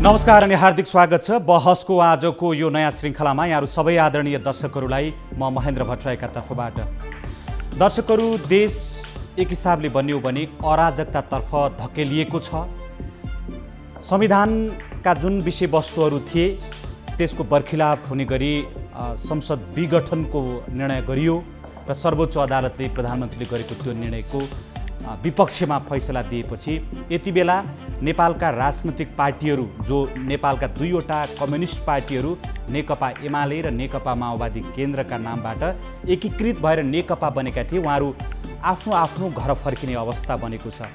नमस्कार अनि हार्दिक स्वागत छ बहसको आजको यो नयाँ श्रृङ्खलामा यहाँहरू सबै आदरणीय दर्शकहरूलाई म महेन्द्र भट्टराईका तर्फबाट। दर्शकहरू, देश एक हिसाबले बन्यो भने अराजकतातर्फ धकेलिएको छ। संविधानका जुन विषयवस्तुहरू थिए त्यसको बर्खिलाफ हुने गरी संसद विघटनको निर्णय गरियो र सर्वोच्च अदालतले प्रधानमन्त्रीले गरेको त्यो निर्णयको विपक्षमा फैसला दिएपछि यति बेला नेपालका राजनैतिक पार्टीहरू, जो नेपालका दुईवटा कम्युनिस्ट पार्टीहरू नेकपा एमाले र नेकपा माओवादी केन्द्रका नामबाट एकीकृत भएर नेकपा बनेका थिए, उहाँहरू आफ्नो आफ्नो घर फर्किने अवस्था बनेको छ।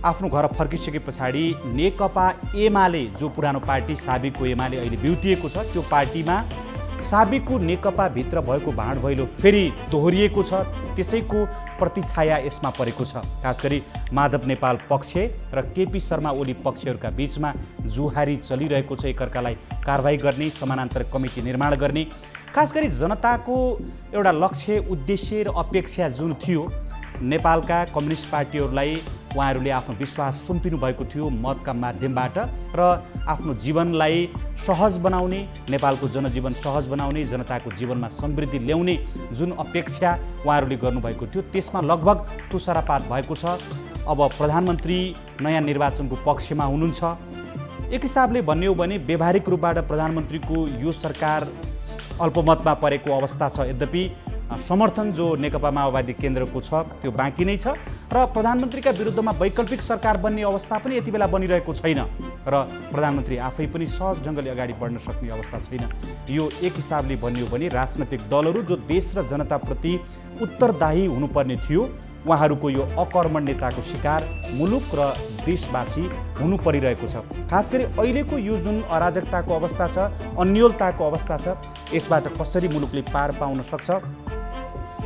आफ्नो घर फर्किसके पछाडि नेकपा एमाले, जो पुरानो पार्टी साबिकको एमाले अहिले बिउतिएको छ, त्यो पार्टीमा साबिकको नेकपाभित्र भएको भाँडभैलो फेरि दोहोरिएको छ। त्यसैको प्रतिछाया यसमा परेको छ। खास गरी माधव नेपाल पक्ष र केपी शर्मा ओली पक्षहरूका बीचमा जुहारी चलिरहेको छ। एकअर्कालाई कारवाही गर्ने, समानान्तर कमिटी निर्माण गर्ने, खास गरी जनताको एउटा लक्ष्य, उद्देश्य र अपेक्षा जुन थियो, नेपालका कम्युनिस्ट पार्टीहरूलाई उहाँहरूले आफ्नो विश्वास सुम्पिनु भएको थियो मतका माध्यमबाट र आफ्नो जीवनलाई सहज बनाउने, नेपालको जनजीवन सहज बनाउने, जनताको जीवनमा समृद्धि ल्याउने जुन अपेक्षा उहाँहरूले गर्नुभएको थियो, त्यसमा लगभग तुषारापात भएको छ। अब प्रधानमन्त्री नयाँ निर्वाचनको पक्षमा हुनुहुन्छ। एक हिसाबले भन्यो भने व्यावहारिक रूपबाट प्रधानमन्त्रीको यो सरकार अल्पमतमा परेको अवस्था छ। यद्यपि समर्थन जो नेकपा माओवादी केन्द्रको छ त्यो बाँकी नै छ र प्रधानमन्त्रीका विरुद्धमा वैकल्पिक सरकार बन्ने अवस्था पनि यति बेला बनिरहेको छैन र प्रधानमन्त्री आफै पनि सहज ढङ्गले अगाडि बढ्न सक्ने अवस्था छैन। यो एक हिसाबले भन्यो भने राजनैतिक दलहरू जो देश र जनताप्रति उत्तरदायी हुनुपर्ने थियो, उहाँहरूको यो अकर्मण्यताको शिकार मुलुक र देशवासी हुनु परिरहेको छ। खास गरी अहिलेको यो जुन अराजकताको अवस्था छ, अन्योलताको अवस्था छ, यसबाट कसरी मुलुकले पार पाउन सक्छ?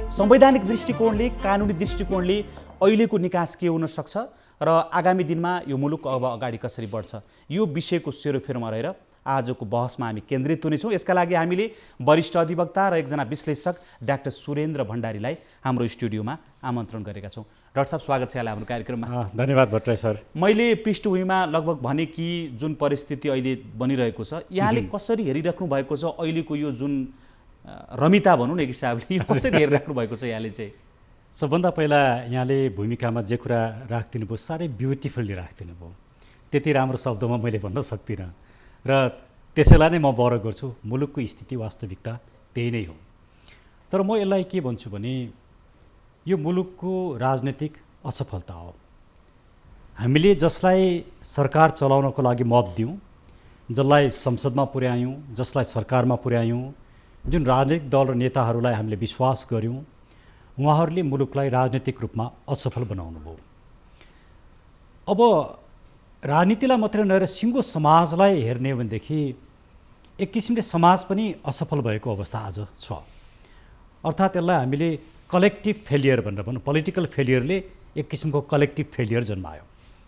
संवैधानिक दृष्टिकोणले, कानुनी दृष्टिकोणले अहिलेको निकास के हुन सक्छ र आगामी दिनमा यो मुलुक अब अगाडि कसरी बढ्छ, यो विषयको सेरोफेरोमा रहेर आजको बहसमा हामी केन्द्रित हुनेछौँ। यसका लागि हामीले वरिष्ठ अधिवक्ता र एकजना विश्लेषक डाक्टर सुरेन्द्र भण्डारीलाई हाम्रो स्टुडियोमा आमन्त्रण गरेका छौँ। डाक्टर साहब, स्वागत छ यहाँलाई हाम्रो कार्यक्रममा। धन्यवाद भट्टराई सर। मैले पृष्ठभूमिमा लगभग भने कि जुन परिस्थिति अहिले बनिरहेको छ, यहाँले कसरी हेरिराख्नु भएको छ? अहिलेको यो जुन रमिता भनौँ न एक हिसाबले, कसरी हेरिराख्नु भएको छ यहाँले चाहिँ? सबभन्दा पहिला यहाँले भूमिकामा जे कुरा राखिदिनु भयो साह्रै ब्युटिफुल्ली राखिदिनु भयो। त्यति राम्रो शब्दमा मैले भन्न सक्दिनँ र त्यसैलाई नै म बहर गर्छु। मुलुकको स्थिति, वास्तविकता त्यही नै हो। तर म यसलाई के भन्छु भने यो मुलुकको राजनैतिक असफलता हो। हामीले जसलाई सरकार चलाउनको लागि मत दियौँ, जसलाई संसदमा पुर्यायौँ, जसलाई सरकारमा पुर्यायौँ, जुन राजनीतिक दल र नेताहरूलाई हामीले विश्वास गऱ्यौँ, उहाँहरूले मुलुकलाई राजनीतिक रूपमा असफल बनाउनु भयो। अब राजनीतिलाई मात्रै नहेर सिङ्गो समाजलाई हेर्ने हो भनेदेखि एक किसिमले समाज पनि असफल भएको अवस्था आज छ। अर्थात् यसलाई हामीले कलेक्टिभ फेलियर भनेर भनौँ। पोलिटिकल फेलियरले एक किसिमको कलेक्टिभ फेलियर जन्मायो।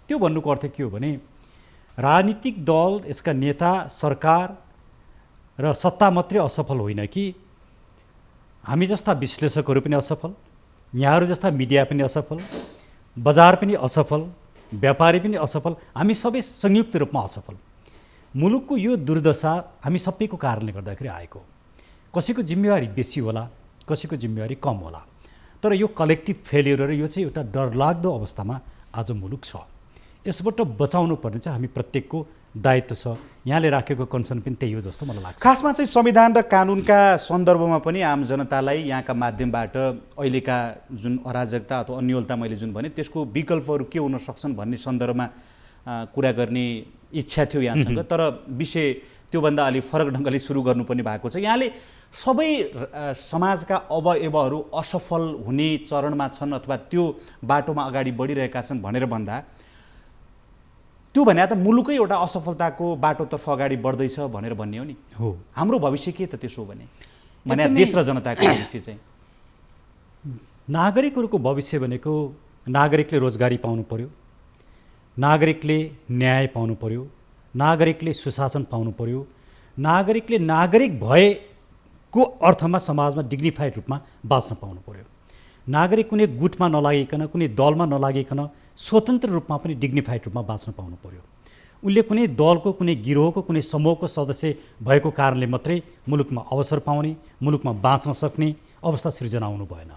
त्यो भन्नुको अर्थ के हो भने राजनीतिक दल, यसका नेता, सरकार र सत्ता मात्रै असफल होइन कि हामी जस्ता विश्लेषकहरू पनि असफल, यहाँहरू जस्ता मिडिया पनि असफल, बजार पनि असफल, व्यापारी पनि असफल, हामी सबै संयुक्त रूपमा असफल। मुलुकको यो दुर्दशा हामी सबैको कारणले गर्दाखेरि आएको। कसैको जिम्मेवारी बेसी होला, कसैको जिम्मेवारी कम होला, तर यो कलेक्टिभ फेलियर र यो चाहिँ एउटा डरलाग्दो अवस्थामा आज मुलुक छ। यसबाट बचाउनु पर्ने चाहिँ हामी प्रत्येकको दायित्व छ। यहाँले राखेको कन्सर्न पनि त्यही हो जस्तो मलाई लाग्छ। खासमा चाहिँ संविधान र कानुनका सन्दर्भमा पनि आम जनतालाई यहाँका माध्यमबाट अहिलेका जुन अराजकता अथवा अन्योलता मैले जुन भने त्यसको विकल्पहरू के हुन सक्छन् भन्ने सन्दर्भमा कुरा गर्ने इच्छा थियो यहाँसँग। तर विषय त्योभन्दा अलि फरक ढङ्गले सुरु गर्नुपर्ने भएको छ। यहाँले सबै समाजका अवयवहरू असफल हुने चरणमा छन् अथवा त्यो बाटोमा अगाडि बढिरहेका छन् भनेर भन्दा त्यो भने त मुलुकै एउटा असफलताको बाटोतर्फ अगाडि बढ्दैछ भनेर भन्ने हो नि। हो, हाम्रो भविष्य के त त्यसो भने देश र जनताको भविष्य चाहिँ? नागरिकहरूको भविष्य भनेको नागरिकले रोजगारी पाउनु पर्यो, नागरिकले न्याय पाउनु पर्यो, नागरिकले सुशासन पाउनु पर्यो, नागरिकले नागरिक भएको अर्थमा समाजमा डिग्निफाइड रूपमा बाँच्न पाउनु पर्यो। नागरिक कुनै गुटमा नलागिकन, कुनै दलमा नलागिकन स्वतन्त्र रूपमा पनि डिग्निफाइड रूपमा बाँच्न पाउनु पर्यो। उसले कुनै दलको कुनै गिरोहको कुनै समूहको सदस्य भएको कारणले मात्रै मुलुकमा अवसर पाउने, मुलुकमा बाँच्न सक्ने अवस्था सिर्जना हुनु भएन।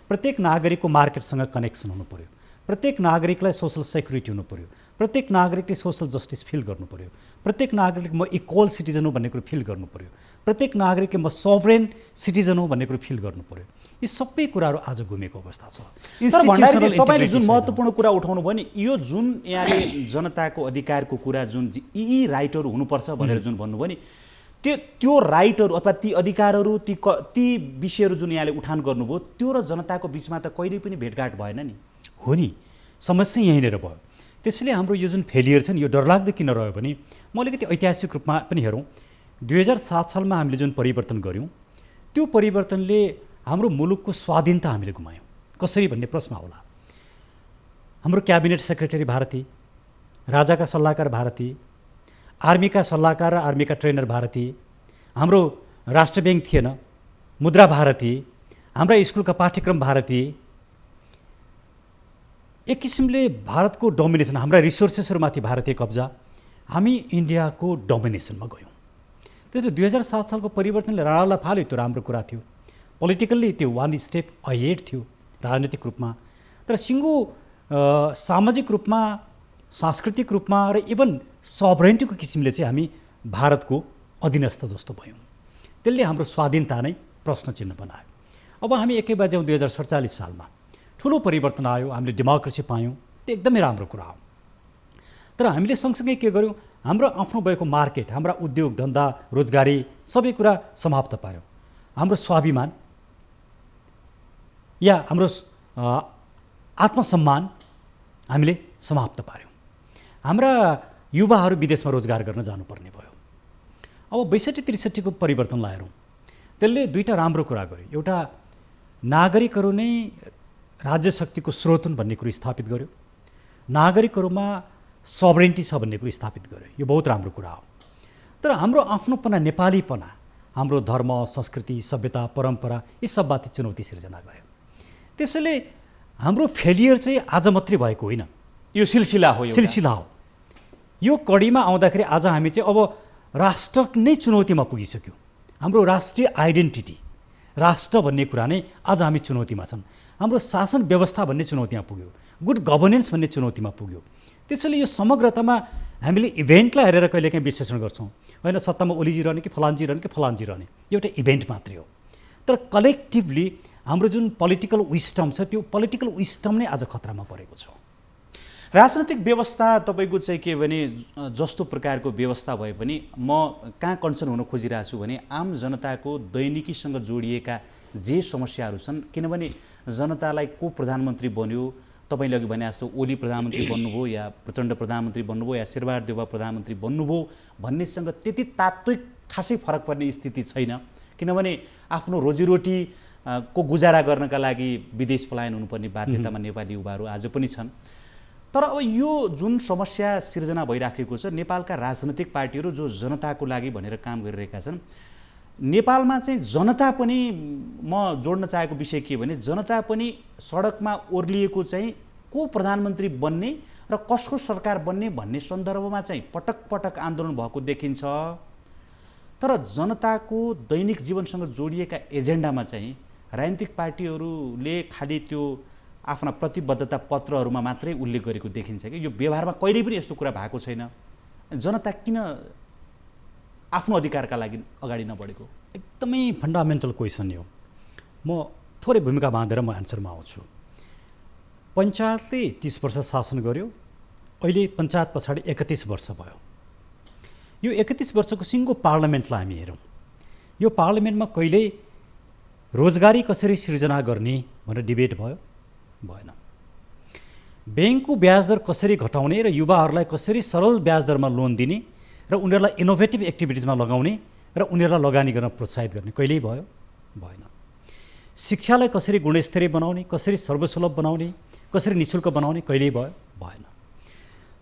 प्रत्येक नागरिकको मार्केटसँग कनेक्सन हुनु पर्यो, प्रत्येक नागरिकलाई सोसल सेक्युरिटी हुनु पर्यो, प्रत्येक नागरिकले सोसल जस्टिस फिल गर्नु पर्यो, प्रत्येक नागरिक म इक्वल सिटिजन हो भन्ने कुरो फिल गर्नु पर्यो, प्रत्येक नागरिकले म सभरेन सिटिजन हो भन्ने कुरो फिल गर्नु पर्यो। यी सबै कुराहरू आज घुमेको अवस्था छ। तर भण्डारीजी, तपाईँले जुन महत्त्वपूर्ण कुरा उठाउनु भयो नि, यो जुन यहाँले जनताको अधिकारको कुरा जुन यी राइटहरू हुनुपर्छ भनेर जुन भन्नुभयो नि, त्यो राइटहरू अथवा ती अधिकारहरू ती विषयहरू जुन यहाँले उठान गर्नुभयो, त्यो र जनताको बिचमा त कहिल्यै पनि भेटघाट भएन नि। हो नि, समस्या यहीँनिर भयो। त्यसैले हाम्रो यो जुन फेलियर छ नि, यो डरलाग्दो किन रह्यो भने म अलिकति ऐतिहासिक रूपमा पनि हेरौँ। 2007 सालमा हामीले जुन परिवर्तन गऱ्यौँ, त्यो परिवर्तनले हाम्रो मुलुकको स्वाधीनता हामीले गुमायौँ। कसरी भन्ने प्रश्न होला। हाम्रो क्याबिनेट सेक्रेटरी भारतीय, राजाका सल्लाहकार भारतीय, आर्मीका सल्लाहकार र आर्मीका ट्रेनर भारतीय, हाम्रो राष्ट्र ब्याङ्क थिएन, मुद्रा भारतीय, हाम्रा स्कुलका पाठ्यक्रम भारतीय। एक किसिमले भारतको डोमिनेसन, हाम्रा रिसोर्सेसहरूमाथि भारतीय कब्जा, हामी इन्डियाको डोमिनेसनमा गयौँ। त्यसले 2007 सालको परिवर्तनले राणालाई फाल्यो, त्यो राम्रो कुरा थियो। पोलिटिकल्ली त्यो वान स्टेप अहेड थियो राजनीतिक रूपमा। तर सिङ्गो सामाजिक रूपमा, सांस्कृतिक रूपमा र इभन सभरेन्टीको किसिमले चाहिँ हामी भारतको अधीनस्थ जस्तो भयौँ। त्यसले हाम्रो स्वाधीनता नै प्रश्न चिन्ह बनायो। अब हामी एकै बार जाउँ 2047 सालमा ठुलो परिवर्तन आयो, हामीले डेमोक्रेसी पायौँ, त्यो एकदमै राम्रो कुरा हो। तर हामीले सँगसँगै के गर्यौँ, हाम्रो आफ्नो भएको मार्केट, हाम्रा उद्योग धन्दा रोजगारी सबै कुरा समाप्त पार्यौँ। हाम्रो स्वाभिमान या हाम्रो आत्मसम्मान हामीले समाप्त पार्यौँ। हाम्रा युवाहरू विदेशमा रोजगार गर्न जानुपर्ने भयो। अब 62-63 को परिवर्तन लाएर त्यसले दुईवटा राम्रो कुरा गर्यो। एउटा, नागरिकहरू नै राज्य शक्तिको स्रोत हुन् भन्ने कुरो स्थापित गर्यो, नागरिकहरूमा सभरेन्टी छ भन्ने कुरो स्थापित गर्यो। यो बहुत राम्रो कुरा हो। तर हाम्रो आफ्नोपना, नेपालीपना, हाम्रो धर्म, संस्कृति, सभ्यता, परम्परा, यी सबमाथि चुनौती सिर्जना गर्यो। त्यसैले हाम्रो फेलियर चाहिँ आज मात्रै भएको होइन, यो सिलसिला हो। सिलसिला हो। यो कडीमा आउँदाखेरि आज हामी चाहिँ अब राष्ट्र नै चुनौतीमा पुगिसक्यो। हाम्रो राष्ट्रिय आइडेन्टिटी, राष्ट्र भन्ने कुरा नै आज हामी चुनौतीमा छन्। हाम्रो शासन व्यवस्था भन्ने चुनौतीमा पुग्यो, गुड गभर्नेन्स भन्ने चुनौतीमा पुग्यो। त्यसैले यो समग्रतामा हामीले इभेन्टलाई हेरेर कहिलेकाहीँ विश्लेषण गर्छौँ, होइन सत्तामा ओलीजी रहने कि फलानजी रहने कि फलानजी रहने, एउटा इभेन्ट मात्रै हो। तर कलेक्टिभली हाम्रो जुन पोलिटिकल विस्टम छ, त्यो पोलिटिकल विस्टम नै आज खतरामा परेको छ। राजनैतिक व्यवस्था तपाईँको चाहिँ के भने जस्तो प्रकारको व्यवस्था भए पनि म कहाँ कन्सर्न हुन खोजिरहेको छु भने आम जनताको दैनिकीसँग जोडिएका जे समस्याहरू छन्। किनभने जनतालाई को प्रधानमन्त्री बन्यो, तपाईँले अघि भने जस्तो ओली प्रधानमन्त्री बन्नुभयो या प्रचण्ड प्रधानमन्त्री बन्नुभयो या शेरबहादुर देउवा प्रधानमन्त्री बन्नुभयो भन्नेसँग त्यति तात्विक खासै फरक पर्ने स्थिति छैन। किनभने आफ्नो रोजीरोटी को गुजारा गर्नका लागि विदेश पलायन हुनुपर्ने बाध्यतामा नेपाली युवाहरू आज पनि छन्। तर अब यो जुन समस्या सिर्जना भइराखेको छ, नेपालका राजनैतिक पार्टीहरू जो जनताको लागि भनेर काम गरिरहेका छन्, नेपालमा चाहिँ जनता पनि, म जोड्न चाहेको विषय के भने जनता पनि सडकमा ओर्लिएको चाहिँ को प्रधानमन्त्री बन्ने र कसको सरकार बन्ने भन्ने सन्दर्भमा चाहिँ पटक पटक आन्दोलन भएको देखिन्छ। तर जनताको दैनिक जीवनसँग जोडिएका एजेन्डामा चाहिँ राजनीतिक पार्टीहरूले खालि त्यो आफ्ना प्रतिबद्धता पत्रहरूमा मात्रै उल्लेख गरेको देखिन्छ कि यो व्यवहारमा कहिल्यै पनि यस्तो कुरा भएको छैन। जनता किन आफ्नो अधिकारका लागि अगाडि नबढेको? एकदमै फन्डामेन्टल क्वेसन हो। म थोरै भूमिका बाँधेर म एन्सरमा आउँछु। पञ्चायतले 30 वर्ष शासन गर्यो, अहिले पञ्चायत पछाडि 31 वर्ष भयो। यो 31 वर्षको सिङ्गो पार्लियामेन्टलाई हामी हेरौँ, यो पार्लियामेन्टमा कहिल्यै रोजगारी कसरी सृजना गर्ने भनेर डिबेट भयो? भएन। ब्याङ्कको ब्याज दर कसरी घटाउने र युवाहरूलाई कसरी सरल ब्याज दरमा लोन दिने र उनीहरूलाई इनोभेटिभ एक्टिभिटिजमा लगाउने र उनीहरूलाई लगानी गर्न प्रोत्साहित गर्ने कहिल्यै भयो? भएन। शिक्षालाई कसरी गुणस्तरीय बनाउने, कसरी सर्वसुलभ बनाउने, कसरी निःशुल्क बनाउने कहिल्यै भयो? भएन।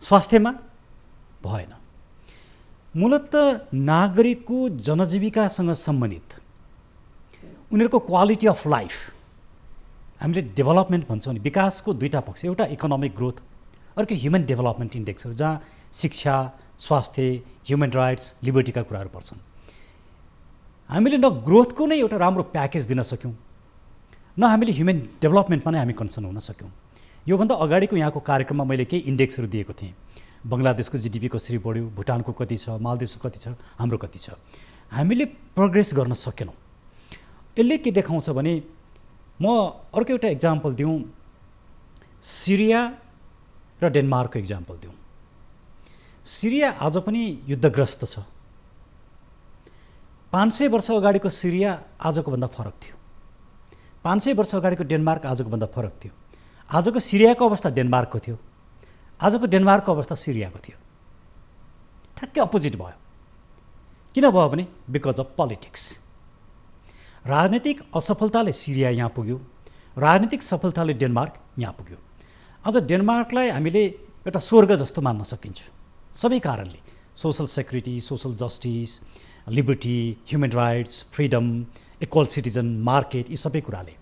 स्वास्थ्यमा भएन। मूलतः नागरिकको जनजीविकासँग सम्बन्धित उनीहरूको क्वालिटी अफ लाइफ, हामीले डेभलपमेन्ट भन्छौँ नि, विकासको दुईवटा पक्ष, एउटा इकोनोमिक ग्रोथ, अर्को ह्युमन डेभलपमेन्ट इन्डेक्सहरू जहाँ शिक्षा, स्वास्थ्य, ह्युमन राइट्स, लिबर्टीका कुराहरू पर्छन्। हामीले न ग्रोथको नै एउटा राम्रो प्याकेज दिन सक्यौँ, न हामीले ह्युमन डेभलपमेन्टमा नै हामी कन्सर्न हुन सक्यौँ। योभन्दा अगाडिको यहाँको कार्यक्रममा मैले केही इन्डेक्सहरू दिएको थिएँ। बङ्गलादेशको जिडिपी कसरी बढ्यो, भुटानको कति छ, मालदिभ्सको कति छ, हाम्रो कति छ। हामीले प्रोग्रेस गर्न सकेनौँ। यसले के देखाउँछ भने, म अर्को एउटा इक्जाम्पल दिउँ, सिरिया र डेनमार्कको इक्जाम्पल दिउँ। सिरिया आज पनि युद्धग्रस्त छ। 500 वर्ष अगाडिको सिरिया आजको भन्दा फरक थियो। 500 वर्ष अगाडिको डेनमार्क आजको भन्दा फरक थियो। आजको सिरियाको अवस्था डेनमार्कको थियो, आजको डेनमार्कको अवस्था सिरियाको थियो। ठ्याक्कै अपोजिट भयो। किन भयो भने बिकज अफ पोलिटिक्स। राजनीतिक असफलताले सिरिया यहाँ पुग्यो, राजनीतिक सफलताले डेनमार्क यहाँ पुग्यो। आज डेनमार्कलाई हामीले एउटा स्वर्ग जस्तो मान्न सकिन्छ सबै कारणले। Social security, social justice, liberty, human rights, freedom, equal citizen, market, यी सबै कुराले।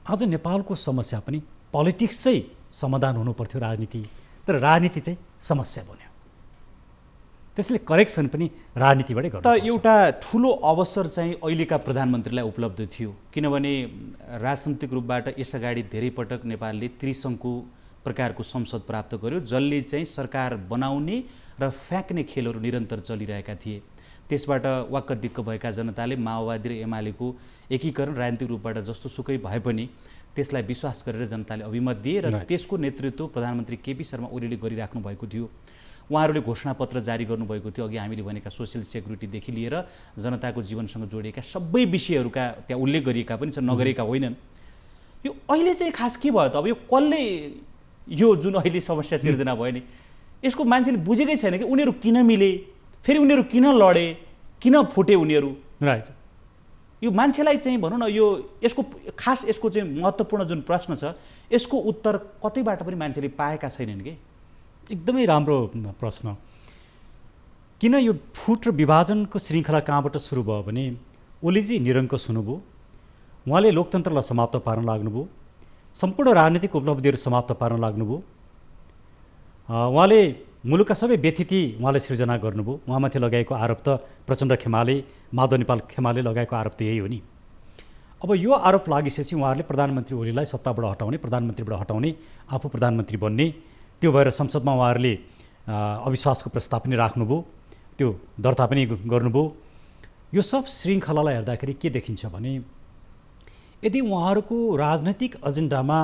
आज नेपालको समस्या पनि पोलिटिक्स चाहिँ समाधान हुनुपर्थ्यो, राजनीति, तर राजनीति चाहिँ समस्या बन्यो। त्यसले करेक्सन पनि राजनीतिबाटै गर्छ। त एउटा ठुलो अवसर चाहिँ अहिलेका प्रधानमन्त्रीलाई उपलब्ध थियो, किनभने राजनीतिक रूपबाट यसअगाडि धेरै पटक नेपालले त्रिशङ्कु प्रकारको संसद प्राप्त गर्यो, जसले चाहिँ सरकार बनाउने र फ्याँक्ने खेलहरू निरन्तर चलिरहेका थिए। त्यसबाट वाक्क दिक्क भएका जनताले माओवादी र एमालेको एकीकरण राजनीतिक रूपबाट जस्तो सुकै भए पनि त्यसलाई विश्वास गरेर जनताले अभिमत दिए र त्यसको नेतृत्व प्रधानमन्त्री केपी शर्मा ओलीले गरिराख्नु भएको थियो। उहाँहरूले घोषणापत्र जारी गर्नुभएको थियो। अघि हामीले भनेका सोसियल सेक्युरिटीदेखि लिएर जनताको जीवनसँग जोडिएका सबै विषयहरूका त्यहाँ उल्लेख गरिएका पनि छन्, नगरेका होइनन्। यो अहिले चाहिँ खास के भयो त? अब यो कसले यो जुन अहिले समस्या सिर्जना भयो नि, यसको मान्छेले बुझेकै छैन कि उनीहरू किन मिले, फेरि उनीहरू किन लडे, किन फुटे उनीहरू। राइट। यो मान्छेलाई चाहिँ भनौँ न, यो यसको खास यसको चाहिँ महत्त्वपूर्ण जुन प्रश्न छ, यसको उत्तर कतैबाट पनि मान्छेले पाएका छैनन् कि। एकदमै राम्रो प्रश्न। किन यो फुट र विभाजनको श्रृङ्खला कहाँबाट सुरु भयो भने ओलीजी निरङ्कुश हुनुभयो, उहाँले लोकतन्त्रलाई समाप्त पार्न लाग्नुभयो, सम्पूर्ण राजनीतिक उपलब्धिहरू समाप्त पार्न लाग्नुभयो। उहाँले मुलुकका सबै व्यतिथि उहाँले सृजना गर्नुभयो। उहाँमाथि लगाएको आरोप त प्रचण्ड खेमाले, माधव नेपाल खेमाले लगाएको आरोप त यही हो नि। अब यो आरोप लागिसकेपछि उहाँहरूले प्रधानमन्त्री ओलीलाई सत्ताबाट हटाउने, प्रधानमन्त्रीबाट हटाउने, आफू प्रधानमन्त्री बन्ने, त्यो भएर संसदमा उहाँहरूले अविश्वासको प्रस्ताव पनि राख्नुभयो, त्यो दर्ता पनि गर्नुभयो। यो सब श्रृङ्खलालाई हेर्दाखेरि के देखिन्छ भने, यदि उहाँहरूको राजनैतिक एजेन्डामा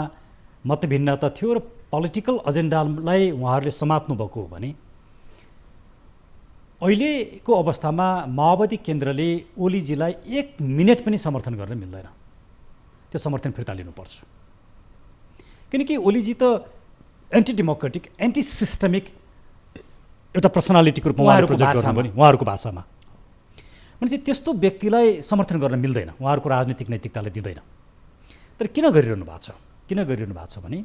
मतभिन्नता थियो र पोलिटिकल एजेन्डालाई उहाँहरूले समात्नु भएको हो भने अहिलेको अवस्थामा माओवादी केन्द्रले ओलीजीलाई 1 मिनट पनि समर्थन गर्न मिल्दैन। त्यो समर्थन फिर्ता लिनुपर्छ। किनकि ओलीजी त एन्टी डेमोक्रेटिक, एन्टी सिस्टमिक एउटा पर्सनालिटीको रूपमा उहाँहरूको भाषामा भने चाहिँ त्यस्तो व्यक्तिलाई समर्थन गर्न मिल्दैन, उहाँहरूको राजनीतिक नैतिकताले दिँदैन। तर किन गरिरहनु भएको छ? किन गरिरहनु भएको छ भने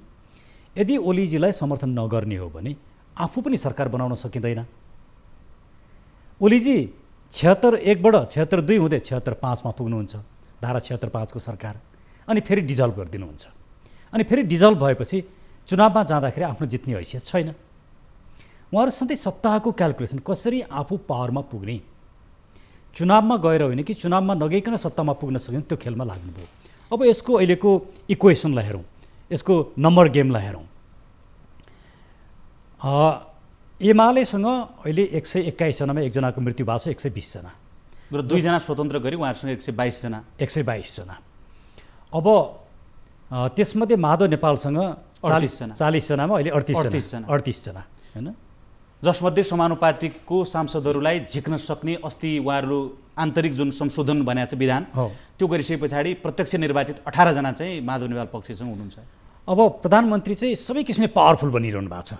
यदि ओलीजीलाई समर्थन नगर्ने हो भने आफू पनि सरकार बनाउन सकिँदैन। ओलीजी 76-1बाट 76-2 हुँदै 76-5मा पुग्नुहुन्छ, धारा 76-5 को सरकार, अनि फेरि डिजल्भ गरिदिनुहुन्छ। अनि फेरि डिजल्भ भएपछि चुनावमा जाँदाखेरि आफ्नो जित्ने हैसियत छैन। उहाँहरू सधैँ सत्ताको क्यालकुलेसन कसरी आफू पावरमा पुग्ने, चुनावमा गएर होइन कि चुनावमा नगइकन सत्तामा पुग्न सक्ने, त्यो खेलमा लाग्नुभयो। अब यसको अहिलेको इक्वेसनलाई हेरौँ, यसको नम्बर गेमलाई हेरौँ। एमालेसँग अहिले 121 जनामा एकजनाको मृत्यु भएको छ, 120 जना र 2 जना स्वतन्त्र गरी उहाँहरूसँग 122 जना। 122 जना। अब त्यसमध्ये माधव नेपालसँग 40 जनामा अहिले 38 जना हैन, जसमध्ये समानुपातिकको सांसदहरूलाई झिक्न सक्ने अस्ति उहाँहरू आन्तरिक जुन संशोधन बनाएको छ विधान, त्यो गरिसके पछाडि प्रत्यक्ष निर्वाचित 18 जना चाहिँ माधव नेपाल पक्षसँग हुनुहुन्छ। अब प्रधानमन्त्री चाहिँ सबै किसिमले पावरफुल बनिरहनु भएको छ,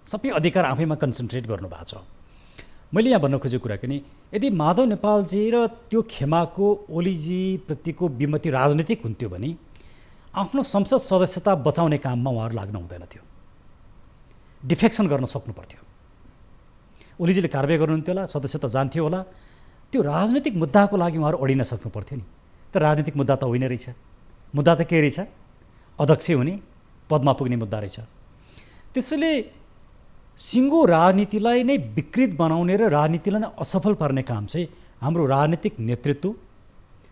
सबै अधिकार आफैमा कन्सन्ट्रेट गर्नु भएको छ। मैले यहाँ भन्न खोजेको कुरा कि यदि माधव नेपालजी र त्यो खेमाको ओलीजी प्रतिको विमति राजनीतिक हुन्थ्यो भने आफ्नो संसद सदस्यता बचाउने काममा उहाँहरू लाग्न हुँदैन थियो, डिफेक्सन गर्न सक्नु पर्थ्यो। ओलीजीले कारबाही गर्नुहुन्थ्यो होला, सदस्यता जान्थ्यो होला, त्यो राजनीतिक मुद्दाको लागि उहाँहरू अडिन सक्नु पर्थ्यो नि। तर राजनीतिक मुद्दा त होइन रहेछ। मुद्दा त के रहेछ? अध्यक्ष हुने, पदमा पुग्ने मुद्दा रहेछ। त्यसैले सिङ्गो राजनीतिलाई नै विकृत बनाउने र राजनीतिलाई नै असफल पार्ने काम चाहिँ हाम्रो राजनीतिक नेतृत्व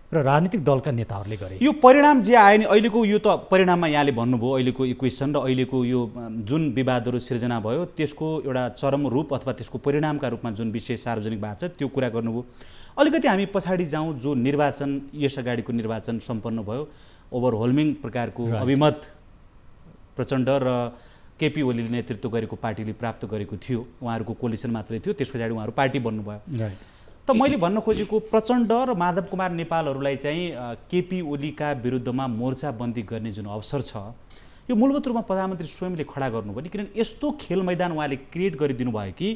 र राजनीतिक दलका नेताहरूले गरे। यो परिणाम जे आयो नि अहिलेको यो त परिणाममा यहाँले भन्नुभयो अहिलेको इक्वेसन र अहिलेको यो जुन विवादहरू सिर्जना भयो त्यसको एउटा चरम रूप अथवा त्यसको परिणामका रूपमा जुन विषय सार्वजनिक भएको छ त्यो कुरा गर्नुभयो। अलिकति हामी पछाडि जाउँ, जो निर्वाचन यस अगाडिको निर्वाचन सम्पन्न भयो, ओभरहोल्मिङ प्रकारको अभिमत प्रचण्ड र केपी ओलीले नेतृत्व गरेको पार्टीले प्राप्त गरेको थियो। उहाँहरूको कोलिसन मात्रै थियो, त्यस पछाडि उहाँहरू पार्टी बन्नुभयो। त मैले भन्न खोजेको प्रचण्ड र माधव कुमार नेपालहरूलाई चाहिँ केपी ओलीका विरुद्धमा मोर्चाबन्दी गर्ने जुन अवसर छ यो मूलभूत रूपमा प्रधानमन्त्री स्वयंले खडा गर्नुभयो नि, किनभने यस्तो खेल मैदान उहाँले क्रिएट गरिदिनु भयो कि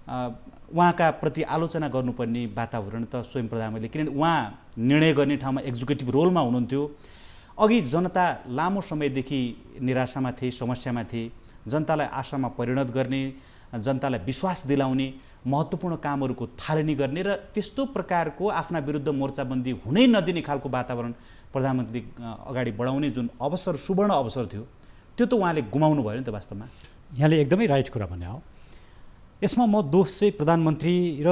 उहाँका प्रति आलोचना गर्नुपर्ने वातावरण त स्वयं प्रधानमन्त्रीले, किनभने उहाँ निर्णय गर्ने ठाउँमा एक्जिक्युटिभ रोलमा हुनुहुन्थ्यो। अघि जनता लामो समयदेखि निराशामा थिए, समस्यामा थिए। जनतालाई आशामा परिणत गर्ने, जनतालाई विश्वास दिलाउने, महत्त्वपूर्ण कामहरूको थालनी गर्ने र त्यस्तो प्रकारको आफ्ना विरुद्ध मोर्चाबन्दी हुनै नदिने खालको वातावरण प्रधानमन्त्री अगाडि बढाउने जुन अवसर, सुवर्ण अवसर थियो, त्यो त उहाँले गुमाउनु भयो नि त वास्तवमा। यहाँले एकदमै राइट कुरा भने हो। यसमा म दोष चाहिँ प्रधानमन्त्री र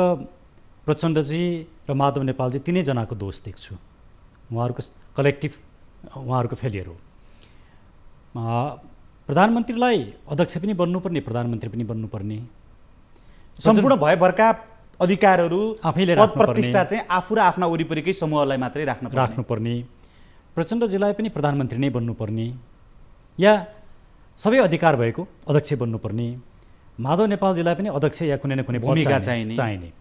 प्रचण्डजी र माधव नेपालजी तिनैजनाको दोष देख्छु। उहाँहरूको कलेक्टिभ उहाँहरूको फेलियर हो। प्रधानमन्त्रीलाई अध्यक्ष पनि बन्नुपर्ने, प्रधानमन्त्री पनि बन्नुपर्ने, सम्पूर्ण भयभरका अधिकारहरू आफैले पद प्रतिष्ठा चाहिँ आफू र आफ्ना वरिपरिकै समूहलाई मात्रै राख्नुपर्ने। प्रचण्डजीलाई पनि प्रधानमन्त्री नै बन्नुपर्ने या सबै अधिकार भएको अध्यक्ष बन्नुपर्ने, माधव नेपालजीलाई पनि अध्यक्ष या कुनै न कुनै भूमिका चाहिने होइन।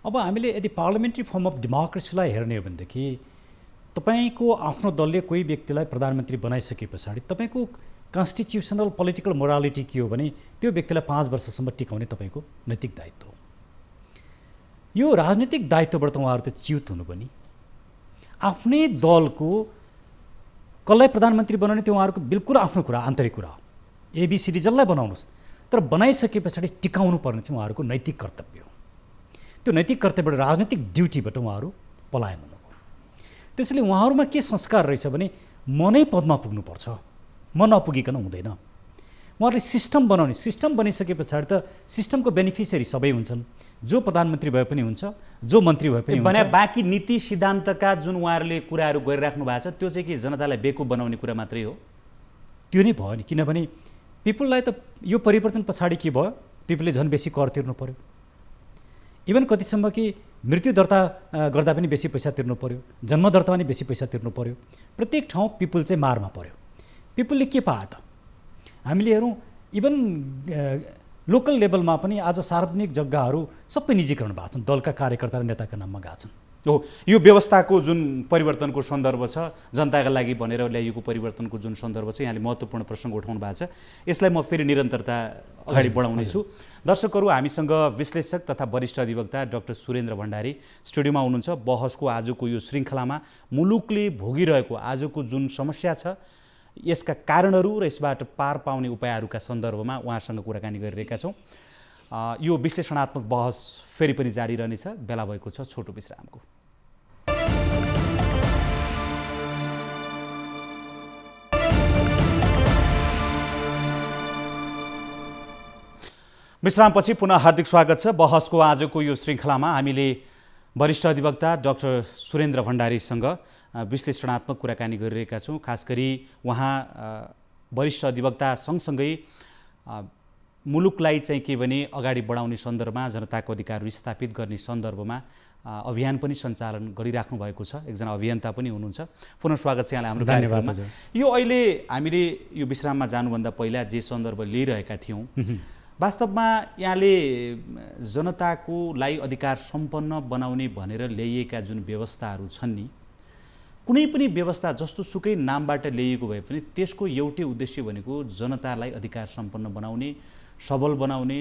अब हामीले यदि पार्लियामेन्ट्री फर्म अफ डेमोक्रेसीलाई हेर्ने हो भनेदेखि तपाईँको आफ्नो दलले कोही व्यक्तिलाई प्रधानमन्त्री बनाइसके पछाडि तपाईँको कन्स्टिट्युसनल पोलिटिकल मोरालिटी के हो भने त्यो व्यक्तिलाई 5 वर्षसम्म टिकाउने तपाईँको नैतिक दायित्व हो। यो राजनीतिक दायित्वबाट त उहाँहरू त च्युत हुनु पनि। आफ्नै दलको कसलाई प्रधानमन्त्री बनाउने त्यो उहाँहरूको बिल्कुल आफ्नो कुरा, आन्तरिक कुरा हो। एबिसिडी जसलाई बनाउनुहोस्, तर बनाइसके पछाडि टिकाउनु पर्ने चाहिँ उहाँहरूको नैतिक कर्तव्य हो। त्यो नैतिक कर्तव्यबाट, राजनीतिक ड्युटीबाट उहाँहरू पलायन हुनुभयो। त्यसैले उहाँहरूमा के संस्कार रहेछ भने म नै पदमा पुग्नुपर्छ, म नपुगिकन हुँदैन। उहाँहरूले सिस्टम बनाउने, सिस्टम बनिसके पछाडि त सिस्टमको बेनिफिसियरी सबै हुन्छन्। जो प्रधानमन्त्री भए पनि हुन्छ, जो मन्त्री भए पनि हुन्छ। बाँकी नीति सिद्धान्तका जुन उहाँहरूले कुराहरू गरिराख्नु भएको छ त्यो चाहिँ के जनतालाई बेकुफ बनाउने कुरा मात्रै हो? त्यो नै भयो नि, किनभने पिपुललाई त यो परिवर्तन पछाडि के भयो, पिपुलले झन् बेसी कर तिर्नु पर्यो। इभन कतिसम्म कि मृत्यु दर्ता गर्दा पनि बेसी पैसा तिर्नु पर्यो, जन्म दर्ता पनि बेसी पैसा तिर्नु पर्यो। प्रत्येक ठाउँ पिपुल चाहिँ मारमा पर्यो। पिपुलले के पायो त? हामीले हेरौँ, इभन लोकल लेभलमा पनि आज सार्वजनिक जग्गाहरू सबै निजीकरण भएको छन्, दलका कार्यकर्ता र नेताका नाममा गएको छन्। हो, यो व्यवस्थाको जुन परिवर्तनको सन्दर्भ छ, जनताका लागि भनेर ल्याइएको परिवर्तनको जुन सन्दर्भ छ, यहाँले महत्त्वपूर्ण प्रसङ्ग उठाउनु भएको छ। यसलाई म फेरि निरन्तरता अगाडि बढाउनेछु। दर्शकहरू, हामीसँग विश्लेषक तथा वरिष्ठ अधिवक्ता डाक्टर सुरेन्द्र भण्डारी स्टुडियोमा हुनुहुन्छ। बहसको आजको यो श्रृङ्खलामा मुलुकले भोगिरहेको आजको जुन समस्या छ, यसका कारणहरू र यसबाट पार पाउने उपायहरूका सन्दर्भमा उहाँसँग कुराकानी गरिरहेका छौँ। यो विश्लेषणात्मक बहस फेरि पनि जारी रहनेछ। बेला भएको छ छोटो विश्रामको। विश्रामपछि पुनः हार्दिक स्वागत छ। बहसको आजको यो श्रृङ्खलामा हामीले वरिष्ठ अधिवक्ता डाक्टर सुरेन्द्र भण्डारीसँग विश्लेषणात्मक कुराकानी गरिरहेका छौँ। खास गरी उहाँ वरिष्ठ अधिवक्ता सँगसँगै मुलुकलाई चाहिँ के भने अगाडि बढाउने सन्दर्भमा, जनताको अधिकार विस्थापित गर्ने सन्दर्भमा अभियान पनि सञ्चालन गरिराख्नु भएको छ। एकजना अभियन्ता पनि हुनुहुन्छ। पुनः स्वागत छ यहाँलाई हाम्रो कार्यक्रममा। यो अहिले हामीले यो विश्राममा जानुभन्दा पहिला जे सन्दर्भ लिइरहेका थियौँ, वास्तवमा यहाँले जनताकोलाई अधिकार सम्पन्न बनाउने भनेर ल्याइएका जुन व्यवस्थाहरू छन् नि, कुनै पनि व्यवस्था जस्तो सुकै नामबाट ल्याइएको भए पनि त्यसको एउटै उद्देश्य भनेको जनतालाई अधिकार सम्पन्न बनाउने, सबल बनाउने,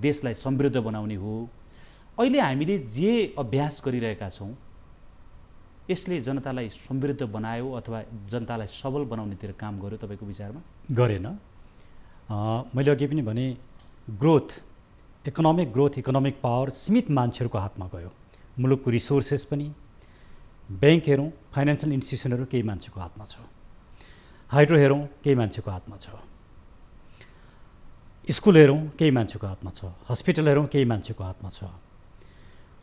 देशलाई समृद्ध बनाउने हो। अहिले हामीले जे अभ्यास गरिरहेका छौँ यसले जनतालाई समृद्ध बनायो अथवा जनतालाई सबल बनाउनेतिर काम गर्यो तपाईँको विचारमा? गरेन। मैले अघि पनि भने growth, economic growth, economic power सीमित मान्छेहरूको हातमा गयो। मुलुकको रिसोर्सेस पनि, ब्याङ्क हेरौँ, फाइनेन्सियल इन्स्टिट्युसनहरू केही मान्छेको हातमा छ, हाइड्रो हेरौँ केही मान्छेको हातमा छ। स्कुल हेरौँ केही मान्छेको हातमा छ, हस्पिटल हेरौँ केही मान्छेको हातमा छ,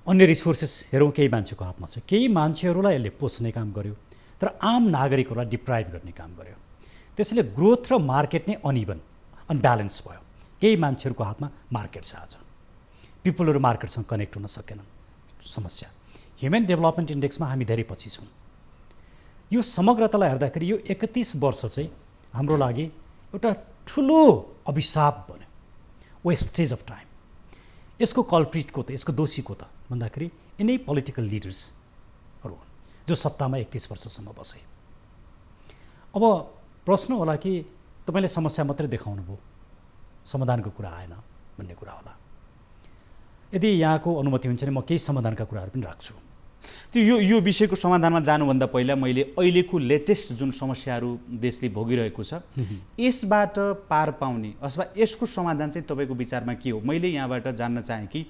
अन्य रिसोर्सेस हेरौँ केही मान्छेको हातमा छ। केही मान्छेहरूलाई यसले पोस्ने काम गर्यो, तर आम नागरिकहरूलाई डिप्राइभ गर्ने काम गर्यो। त्यसैले ग्रोथ र मार्केट नै अनब्यालेन्स भयो। केही मान्छेहरूको हातमा मार्केट छ आज, पिपुलहरू मार्केटसँग कनेक्ट हुन सकेनन्। समस्या ह्युमन डेभलपमेन्ट इन्डेक्समा हामी धेरै पछि छौँ। यो समग्रतालाई हेर्दाखेरि यो 31 वर्ष चाहिँ हाम्रो लागि एउटा ठुलो अभिशाप बन्यो, वेस्टेज अफ टाइम। यसको कल्प्रिट को त, यसको दोषी को त भन्दाखेरि यिनै पोलिटिकल लिडर्सहरू हुन् जो सत्तामा 31 वर्षसम्म बसे। अब प्रश्न होला कि तपाईँले समस्या मात्रै देखाउनु भयो, समाधानको कुरा आएन भन्ने कुरा होला। यदि यहाँको अनुमति हुन्छ भने म केही समाधानका कुराहरू पनि राख्छु। त्यो यो विषयको समाधानमा जानुभन्दा पहिला मैले अहिलेको लेटेस्ट जुन समस्याहरू देशले भोगिरहेको छ यसबाट पार पाउने अथवा यसको समाधान चाहिँ तपाईँको विचारमा के हो? मैले यहाँबाट जान्न चाहेँ कि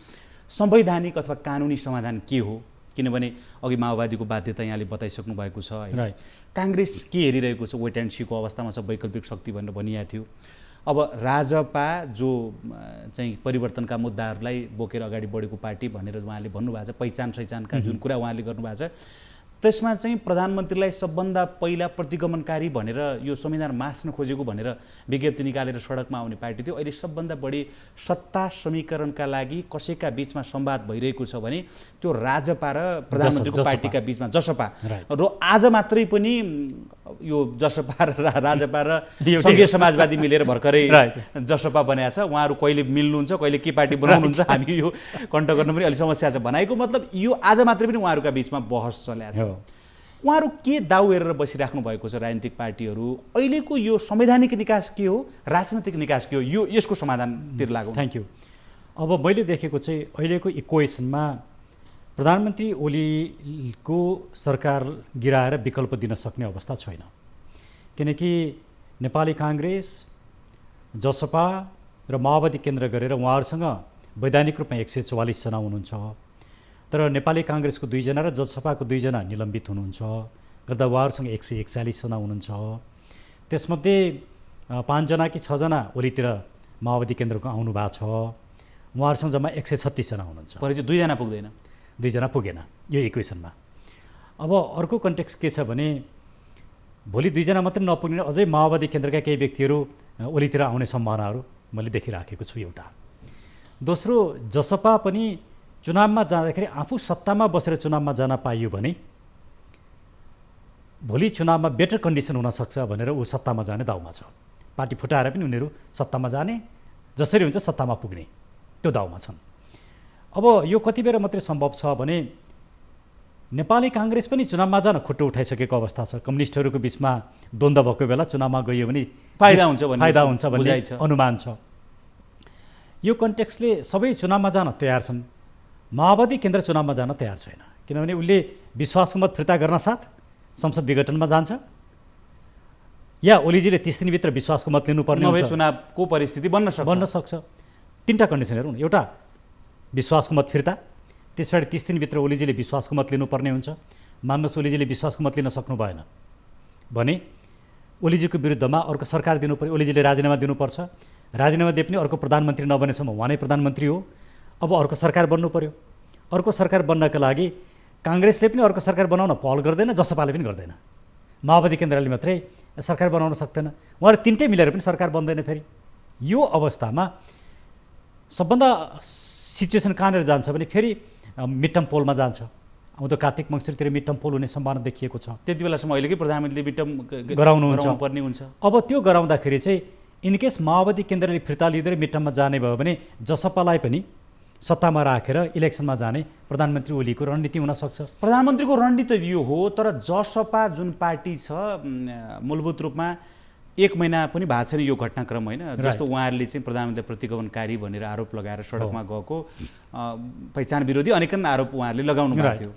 संवैधानिक अथवा कानुनी समाधान के हो, किनभने अघि माओवादीको बाध्यता यहाँले बताइसक्नु भएको छ। राइट। काङ्ग्रेस के हेरिरहेको छ? वेट एन्ड सीको अवस्थामा छ, वैकल्पिक शक्ति भनेर भनिएको थियो। अब राजपा जो चाहिँ परिवर्तनका मुद्दाहरूलाई बोकेर अगाडि बढेको पार्टी भनेर उहाँले भन्नुभएको छ, पहिचानका जुन कुरा उहाँले गर्नुभएको छ, त्यसमा चाहिँ प्रधानमन्त्रीलाई सबभन्दा पहिला प्रतिगमनकारी भनेर यो संविधान मास्न खोजेको भनेर विज्ञप्ति निकालेर सडकमा आउने पार्टी थियो। अहिले सबभन्दा बढी सत्ता समीकरणका लागि कसैका बिचमा संवाद भइरहेको छ भने त्यो राजपा र प्रधानमन्त्रीको पार्टीका बिचमा जसपा। र आज मात्रै पनि यो जसपा र राजपा र सङ्घीय समाजवादी मिलेर भर्खरै जसपा बनाएको छ। उहाँहरू कहिले मिल्नुहुन्छ, कहिले के पार्टी बनाउनुहुन्छ, हामी यो कन्ट गर्न पनि अलिक समस्या छ। भनेको मतलब यो आज मात्रै पनि उहाँहरूका बिचमा बहस चलेको छ। उहाँहरू के दाउ हेरेर बसिराख्नु भएको छ राजनीतिक पार्टीहरू? अहिलेको यो संवैधानिक निकास के हो, राजनैतिक निकास के हो, यो यसको समाधानतिर लागौँ। Thank you. अब मैले देखेको चाहिँ अहिलेको इक्वेसनमा प्रधानमन्त्री ओलीको सरकार गिराएर विकल्प दिन सक्ने अवस्था छैन, किनकि नेपाली काङ्ग्रेस, जसपा र माओवादी केन्द्र गरेर उहाँहरूसँग वैधानिक रूपमा 144 जना हुनुहुन्छ, तर नेपाली काङ्ग्रेसको 2 जना र जसपाको 2 जना निलम्बित हुनुहुन्छ, गर्दा उहाँहरूसँग 141 जना हुनुहुन्छ। त्यसमध्ये 5 जना कि 6 जना ओलीतिर माओवादी केन्द्रको आउनु भएको छ, उहाँहरूसँग जम्मा 136 जना हुनुहुन्छ। परे चाहिँ 2 जना पुग्दैन, 2 जना पुगेन यो इक्वेसनमा। अब अर्को कन्टेक्स्ट के छ भने भोलि 2 जना मात्रै नपुग्ने अझै माओवादी केन्द्रका केही व्यक्तिहरू ओलीतिर आउने सम्भावनाहरू मैले देखिराखेको छु एउटा। दोस्रो, जसपा पनि चुनावमा जाँदाखेरि आफू सत्तामा बसेर चुनावमा जान पाइयो भने भोलि चुनावमा बेटर कन्डिसन हुनसक्छ भनेर ऊ सत्तामा जाने दाउमा छ। पार्टी फुटाएर पनि उनीहरू सत्तामा जाने, जसरी हुन्छ सत्तामा पुग्ने त्यो दाउमा छन्। अब यो कति बेर मात्रै सम्भव छ भने नेपाली काङ्ग्रेस पनि चुनावमा जान खुट्टो उठाइसकेको अवस्था छ। कम्युनिस्टहरूको बिचमा द्वन्द्व भएको बेला चुनावमा गइयो भने फाइदा हुन्छ भन्ने अनुमान छ। यो कन्टेक्स्टले सबै चुनावमा जान तयार छन्, माओवादी केन्द्र चुनावमा जान तयार छैन, किनभने उसले विश्वासको मत फिर्ता गर्न साथ संसद विघटनमा जान्छ या ओलीजीले 30 दिनभित्र विश्वासको मत लिनुपर्ने हुन्छ, चुनावको परिस्थिति बन्न सक्छ। 3टा कन्डिसन हेरौँ। एउटा विश्वासको मत फिर्ता, त्यसबाट 30 दिनभित्र ओलीजीले विश्वासको मत लिनुपर्ने हुन्छ। मान्नुहोस् ओलीजीले विश्वासको मत लिन सक्नु भएन भने ओलीजीको विरुद्धमा अर्को सरकार दिनु पर्यो, ओलीजीले राजीनामा दिनुपर्छ। राजीनामा दिए पनि अर्को प्रधानमन्त्री नबनेसम्म उहाँ नै प्रधानमन्त्री हो। अब अर्को सरकार बन्नु पर्यो। अर्को सरकार बन्नका लागि काङ्ग्रेसले पनि अर्को सरकार बनाउन पहल गर्दैन, जसपाले पनि गर्दैन, माओवादी केन्द्रले मात्रै सरकार बनाउन सक्दैन। उहाँहरू 3टै मिलेर पनि सरकार बन्दैन। फेरि यो अवस्थामा सबभन्दा सिचुएसन कहाँनिर जान्छ भने फेरि मिड टर्म पोलमा जान्छ। आउँदो कार्तिक मङ्सिरतिर मिड टर्म पोल हुने सम्भावना देखिएको छ। त्यति बेलासम्म अहिलेकै प्रधानमन्त्रीले मिड टर्म गराउनुपर्ने हुन्छ। अब त्यो गराउँदाखेरि चाहिँ इनकेस माओवादी केन्द्रले फिर्ता लिँदै मिड टर्ममा जाने भयो भने जसपालाई पनि सत्तामा राखेर इलेक्सनमा जाने प्रधानमन्त्री ओलीको रणनीति हुनसक्छ। प्रधानमन्त्रीको रणनीति यो हो, तर जसपा जुन पार्टी छ मूलभूत रूपमा 1 महिना पनि भएको छैन यो घटनाक्रम होइन, जस्तो उहाँहरूले चाहिँ प्रधानमन्त्री प्रतिगमनकारी भनेर आरोप लगाएर सडकमा गएको पहिचान विरोधी अनेकन आरोप उहाँहरूले लगाउनु भएको थियो।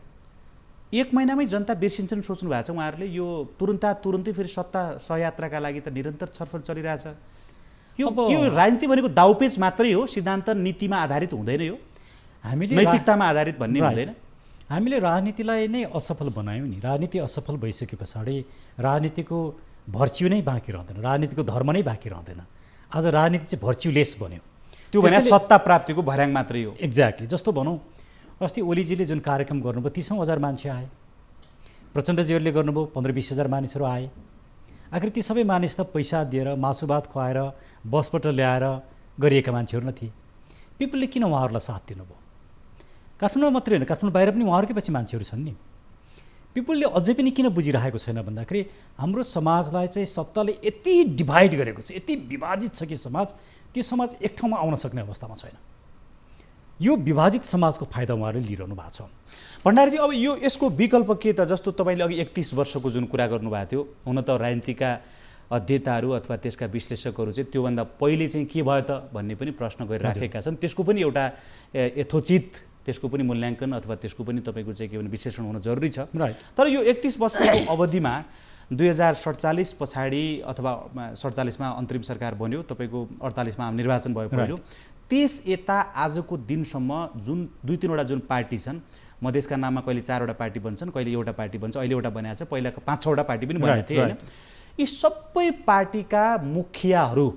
1 महिनामै जनता बिर्सिन्छन् सोच्नु भएको छ उहाँहरूले? यो तुरुन्तै फेरि सत्ता सहयात्राका लागि त निरन्तर छलफल चलिरहेछ। यो राजनीति भनेको दाउपेच मात्रै हो, सिद्धान्त नीतिमा आधारित हुँदैन, यो हामीले नैतिकतामा आधारित भन्ने हुँदैन। हामीले राजनीतिलाई नै असफल बनायौँ नि। राजनीति असफल भइसके पछाडि राजनीतिको भर्च्यु नै बाँकी रहँदैन, राजनीतिको धर्म नै बाँकी रहँदैन। आज राजनीति चाहिँ भर्चुलेस बन्यो। त्यो भने सत्ता प्राप्तिको भर्याङ मात्रै हो। एक्ज्याक्टली। जस्तो भनौँ अस्ति ओलीजीले जुन कार्यक्रम गर्नुभयो 30,000 मान्छे आए, प्रचण्डजीहरूले गर्नुभयो 15-20,000 मानिसहरू आए। आखिर ती सबै मानिस त पैसा दिएर मासु भात खुवाएर बसबाट ल्याएर गरिएका मान्छेहरू न थिए। पिपलले किन उहाँहरूलाई साथ दिनुभयो? काठमाडौँ मात्रै होइन, काठमाडौँ बाहिर पनि उहाँहरूकै पछि मान्छेहरू छन् नि। पिपलले अझै पनि किन बुझिरहेको छैन भन्दाखेरि हाम्रो समाजलाई चाहिँ सत्ताले यति डिभाइड गरेको छ, यति विभाजित छ कि समाज, त्यो समाज एक ठाउँमा आउन सक्ने अवस्थामा छैन। यो विभाजित समाजको फाइदा उहाँहरूले लिइरहनु भएको छ। भण्डारीजी, अब यो यसको विकल्प के त? जस्तो तपाईँले अघि 31 वर्षको जुन कुरा गर्नुभएको थियो, हुन त राजनीतिका अध्येताहरू अथवा त्यसका विश्लेषकहरू चाहिँ त्योभन्दा पहिले चाहिँ के भयो त भन्ने पनि प्रश्न गरिराखेका छन्। त्यसको पनि एउटा यथोचित त्यसको पनि मूल्याङ्कन अथवा त्यसको पनि तपाईँको चाहिँ के भने विश्लेषण हुन जरुरी छ। तर यो 31 वर्षको अवधिमा 2047 पछाडि अथवा 47मा अन्तरिम सरकार बन्यो, तपाईँको 48मा आम निर्वाचन भयो पहिलो, त्यस यता आजको दिनसम्म जुन 2-3वटा जुन पार्टी छन्, मधेसका नाममा कहिले 4वटा पार्टी बन्छन्, कहिले एउटा पार्टी बन्छ, अहिले एउटा बनाएको छ, पहिलाको 5-6वटा पार्टी पनि बनेको थिए होइन। यी सबै पार्टीका मुखियाहरू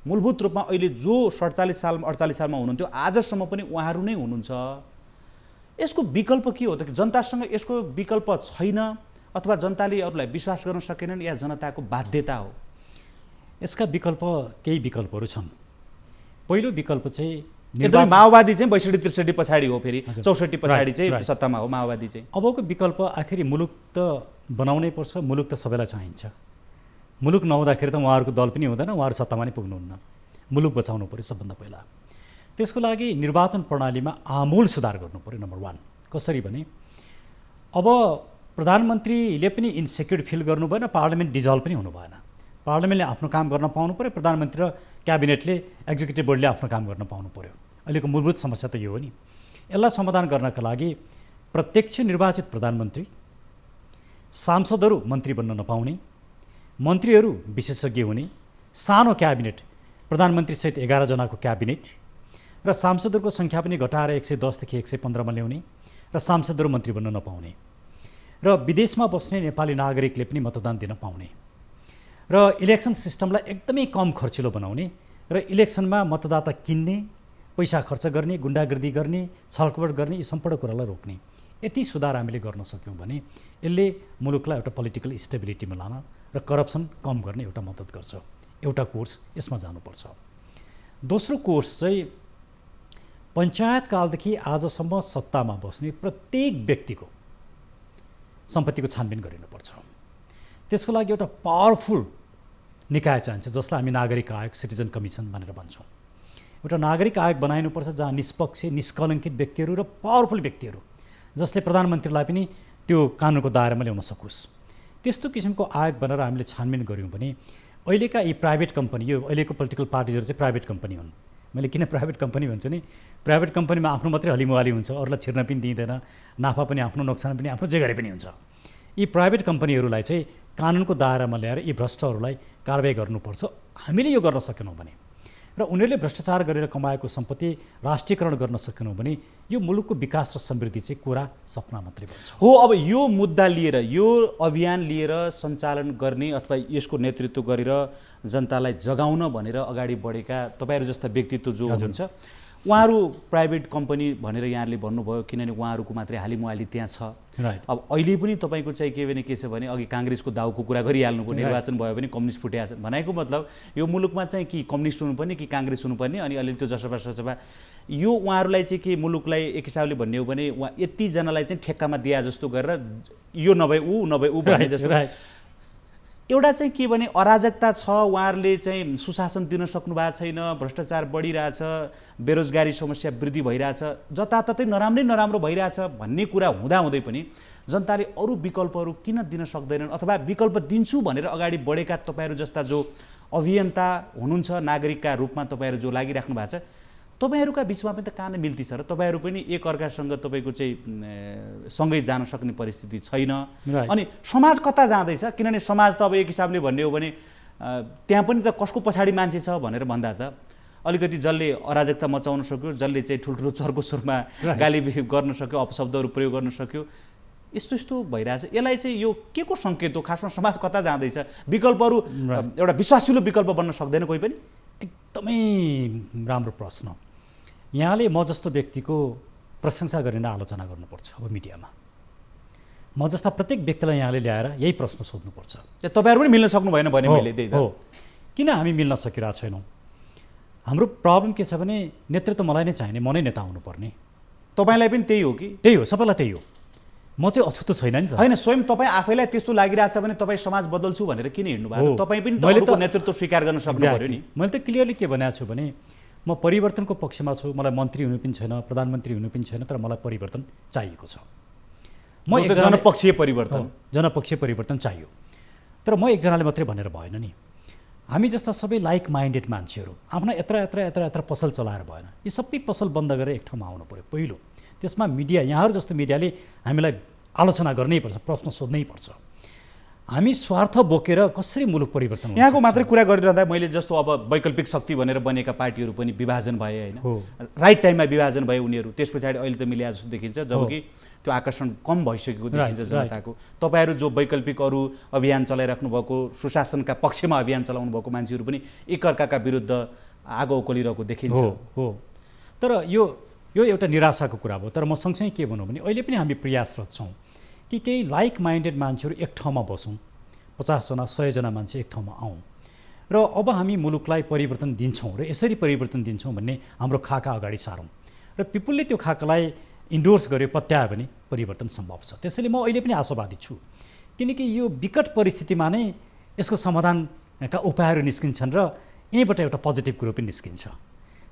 मूलभूत रूपमा अहिले जो 48 सालमा हुनुहुन्थ्यो आजसम्म पनि उहाँहरू नै हुनुहुन्छ। यसको विकल्प के हो त? जनतासँग यसको विकल्प छैन अथवा जनताले अरूलाई विश्वास गर्न सकेनन् या जनताको बाध्यता हो? यसका विकल्प केही विकल्पहरू छन्। पहिलो विकल्प चाहिँ एकदमै माओवादी चाहिँ 62-63 पछाडि हो, फेरि 64 पछाडि चाहिँ सत्तामा हो माओवादी चाहिँ। अबको विकल्प आखिर मुलुक त बनाउनै पर्छ, मुलुक त सबैलाई चाहिन्छ। मुलुक नहुँदाखेरि त उहाँहरूको दल पनि हुँदैन, उहाँहरू सत्तामा नै पुग्नुहुन्न। मुलुक बचाउनु पऱ्यो सबभन्दा पहिला। त्यसको लागि निर्वाचन प्रणालीमा आमूल सुधार गर्नु पऱ्यो। नम्बर 1 कसरी भने, अब प्रधानमन्त्रीले पनि इन्सेक्युर फिल गर्नु भएन, पार्लियामेन्ट डिजल्भ पनि हुनु भएन। पार्लियामेन्टले आफ्नो काम गर्न पाउनु पऱ्यो, प्रधानमन्त्री र क्याबिनेटले एक्जिक्युटिभ बोर्डले आफ्नो काम गर्न पाउनु पऱ्यो। अहिलेको मूलभूत समस्या त यो हो नि। यसलाई समाधान गर्नका लागि प्रत्यक्ष निर्वाचित प्रधानमन्त्री, सांसदहरू मन्त्री बन्न नपाउने, मन्त्रीहरू विशेषज्ञ हुने, सानो क्याबिनेट प्रधानमन्त्रीसहित 11 जनाको क्याबिनेट र सांसदहरूको सङ्ख्या पनि घटाएर 110 देखि 115मा ल्याउने र सांसदहरू मन्त्री बन्न नपाउने र विदेशमा बस्ने नेपाली नागरिकले पनि मतदान दिन पाउने र इलेक्सन सिस्टमलाई एकदमै कम खर्चिलो बनाउने र इलेक्सनमा मतदाता किन्ने, पैसा खर्च गर्ने, गुन्डागर्दी गर्ने, छलकपट गर्ने, यी सम्पूर्ण कुरालाई रोक्ने, यति सुधार हामीले गर्न सक्यौँ भने यसले मुलुकलाई एउटा पोलिटिकल स्टेबिलिटीमा लान र करप्सन कम गर्ने एउटा मद्दत गर्छ। एउटा कोर्स यसमा जानुपर्छ। दोस्रो कोर्स चाहिँ पञ्चायतकालदेखि आजसम्म सत्तामा बस्ने प्रत्येक व्यक्तिको सम्पत्तिको छानबिन गरिनुपर्छ। त्यसको लागि एउटा पावरफुल निकाय चाहिन्छ, जसलाई हामी नागरिक आयोग, सिटिजन कमिसन भनेर भन्छौँ। एउटा नागरिक आयोग बनाइनुपर्छ जहाँ निष्पक्ष, निष्कलङ्कित व्यक्तिहरू र पावरफुल व्यक्तिहरू, जसले प्रधानमन्त्रीलाई पनि त्यो कानुनको दायरामा ल्याउन सकोस्। त्यस्तो किसिमको आयोग बनाएर हामीले छानबिन गऱ्यौँ भने अहिलेका यी प्राइभेट कम्पनी, यो अहिलेको पोलिटिकल पार्टिजहरू चाहिँ प्राइभेट कम्पनी हुन्। मैले किन प्राइभेट कम्पनी भन्छु नि, प्राइभेट कम्पनीमा आफ्नो मात्रै हलिमुहाली हुन्छ, अरूलाई छिर्न पनि दिँदैन, नाफा पनि आफ्नो, नोक्सान पनि आफ्नो, जे गरे पनि हुन्छ। यी प्राइभेट कम्पनीहरूलाई चाहिँ कानुनको दायरामा ल्याएर यी भ्रष्टहरूलाई कारबाही गर्नुपर्छ। हामीले यो गर्न सकेनौँ भने र उनीहरूले भ्रष्टाचार गरेर कमाएको सम्पत्ति राष्ट्रियकरण गर्न सकेनौँ भने यो मुलुकको विकास र समृद्धि चाहिँ कुरा सपना मात्रै बन्छ हो। अब यो मुद्दा लिएर, यो अभियान लिएर सञ्चालन गर्ने अथवा यसको नेतृत्व गरेर जनतालाई जगाउन भनेर अगाडि बढेका तपाईँहरू जस्ता व्यक्तित्व जो हुनुहुन्छ, उहाँहरू प्राइभेट कम्पनी भनेर यहाँले भन्नुभयो किनभने उहाँहरूको मात्रै हालिमुहाली त्यहाँ छ। अब अहिले पनि तपाईँको चाहिँ के भने के छ भने अघि काङ्ग्रेसको दाउको कुरा गरिहाल्नुभयो, निर्वाचन भयो भने कम्युनिस्ट फुटेको छ भनेको मतलब यो मुलुकमा चाहिँ कि कम्युनिस्ट हुनुपर्ने कि काङ्ग्रेस हुनुपर्ने, अनि अलिअलि त्यो जसपा ससपा यो उहाँहरूलाई चाहिँ के मुलुकलाई एक हिसाबले भन्ने हो भने उहाँ यतिजनालाई चाहिँ ठेक्कामा दिए जस्तो गरेर यो नभए ऊ नभए ऊ भन्ने जस्तो एउटा चाहिँ के भने अराजकता छ, उहाँहरूले चाहिँ सुशासन दिन सक्नु भएको छैन, भ्रष्टाचार बढिरहेछ, बेरोजगारी समस्या वृद्धि भइरहेछ, जताततै नराम्रो भइरहेछ भन्ने कुरा हुँदाहुँदै पनि जनताले अरू विकल्पहरू किन दिन सक्दैनन् अथवा विकल्प दिन्छु भनेर अगाडि बढेका तपाईँहरू जस्ता जो अभियन्ता हुनुहुन्छ, नागरिकका रूपमा तपाईँहरू जो लागिराख्नु भएको छ, तपाईँहरूका बिचमा पनि त कहाँ मिल्ती छ र तपाईँहरू पनि एक अर्कासँग तपाईँको चाहिँ सँगै जान सक्ने परिस्थिति छैन। अनि समाज कता जाँदैछ? किनभने समाज त अब एक हिसाबले भन्ने हो भने त्यहाँ पनि त कसको पछाडि मान्छे छ भनेर भन्दा त अलिकति जसले अराजकता मचाउन सक्यो, जसले चाहिँ ठुल्ठुलो चर्को स्वरमा गाली गर्न सक्यो, अपशब्दहरू प्रयोग गर्न सक्यो, यस्तो भइरहेछ। यसलाई चाहिँ यो के को सङ्केत हो? खासमा समाज कता जाँदैछ? विकल्पहरू एउटा विश्वासिलो विकल्प बन्न सक्दैन कोही पनि? एकदमै राम्रो प्रश्न। यहाँले म जस्तो व्यक्तिको प्रशंसा गरेर आलोचना गर्नुपर्छ अब मिडियामा। म जस्ता प्रत्येक व्यक्तिलाई यहाँले ल्याएर यही प्रश्न सोध्नुपर्छ। तपाईँहरू पनि मिल्न सक्नु भएन भने मैले त्यही त हो, किन हामी मिल्न सकिरहेको छैनौँ? हाम्रो प्रब्लम के छ भने नेतृत्व मलाई नै चाहिने, म नै नेता हुनुपर्ने। तपाईँलाई पनि त्यही हो कि? त्यही हो, सबैलाई त्यही हो। म चाहिँ अछुतो छैन नि त। होइन, स्वयं तपाईँ आफैलाई त्यस्तो लागिरहेछ भने तपाईँ समाज बदल्छु भनेर किन हिँड्नु भएको? तपाईँ पनि मैले अरूको नेतृत्व स्वीकार गर्न सक्नु पर्यो नि। मैले त क्लियरली के भनेको छु भने म परिवर्तनको पक्षमा छु। मलाई मन्त्री हुनु पनि छैन, प्रधानमन्त्री हुनु पनि छैन, तर मलाई परिवर्तन चाहिएको छ। म जनपक्षीय परिवर्तन, जनपक्षीय परिवर्तन चाहियो। तर म एकजनाले मात्रै भनेर भएन नि। हामी जस्ता सबै लाइक माइन्डेड मान्छेहरू आफ्ना यत्र पसल चलाएर भएन। यी सबै पसल बन्द गरेर एक ठाउँमा आउनु पर्यो पहिलो। त्यसमा मिडिया, यहाँहरू जस्तो मिडियाले हामीलाई आलोचना गर्नै पर्छ, प्रश्न सोध्नै पर्छ। हामी स्वार्थ बोकेर कसरी मुलुक परिवर्तन हुन्छ? यहाँको मात्रै कुरा गरिरहँदा मैले जस्तो अब वैकल्पिक शक्ति भनेर बनेका पार्टीहरू पनि विभाजन भए होइन, राइट टाइममा विभाजन भए उनीहरू। त्यस पछाडि अहिले त मिले जस्तो देखिन्छ, जबकि त्यो आकर्षण कम भइसकेको देखिन्छ जनताको। तपाईँहरू जो वैकल्पिक अरू अभियान चलाइराख्नु भएको, सुशासनका पक्षमा अभियान चलाउनु भएको मान्छेहरू पनि एकअर्काका विरुद्ध आगो उकोलिरहेको देखिन्छ। हो, तर यो एउटा निराशाको कुरा भयो। तर म सँगसँगै के भनौँ भने अहिले पनि हामी प्रयासरत छौँ कि केही लाइक माइन्डेड मान्छेहरू एक ठाउँमा बसौँ, 50जना 100जना मान्छे एक ठाउँमा आउँ र अब हामी मुलुकलाई परिवर्तन दिन्छौँ र यसरी परिवर्तन दिन्छौँ भन्ने हाम्रो खाका अगाडि सारौँ र पिपुलले त्यो खाकालाई इन्डोर्स गर्यो, पत्यायो भने परिवर्तन सम्भव छ। त्यसैले म अहिले पनि आशावादी छु, किनकि यो विकट परिस्थितिमा नै यसको समाधानका उपायहरू निस्किन्छन् र यहीँबाट एउटा पोजिटिभ कुरो पनि निस्किन्छ।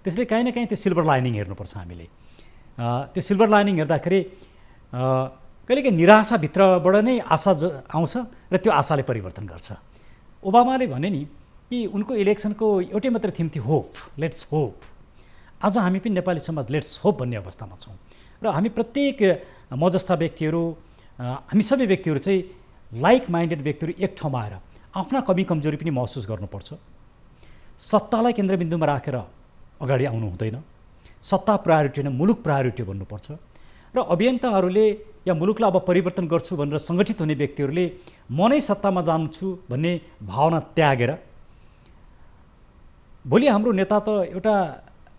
त्यसले काहीँ न काहीँ त्यो सिल्भर लाइनिङ हेर्नुपर्छ हामीले। त्यो सिल्भर लाइनिङ हेर्दाखेरि कहिलेकाहीँ निराशाभित्रबाट नै आशा आउँछ र त्यो आशाले परिवर्तन गर्छ। ओबामाले भने नि कि उनको इलेक्सनको एउटै मात्रै थिम थियो, होप, लेट्स होप। आज हामी पनि नेपाली समाज लेट्स होप भन्ने अवस्थामा छौँ र हामी प्रत्येक म जस्ता व्यक्तिहरू, हामी सबै व्यक्तिहरू चाहिँ लाइक माइन्डेड व्यक्तिहरू एक ठाउँमा आएर आफ्ना कमी कमजोरी पनि महसुस गर्नुपर्छ। सत्तालाई केन्द्रबिन्दुमा राखेर अगाडि आउनु हुँदैन। सत्ता प्रायोरिटी होइन, मुलुक प्रायोरिटी भन्नुपर्छ। र अभियन्ताहरूले या मुलुकलाई अब परिवर्तन गर्छु भनेर सङ्गठित हुने व्यक्तिहरूले म नै सत्तामा जान्छु भन्ने भावना त्यागेर, भोलि हाम्रो नेता त एउटा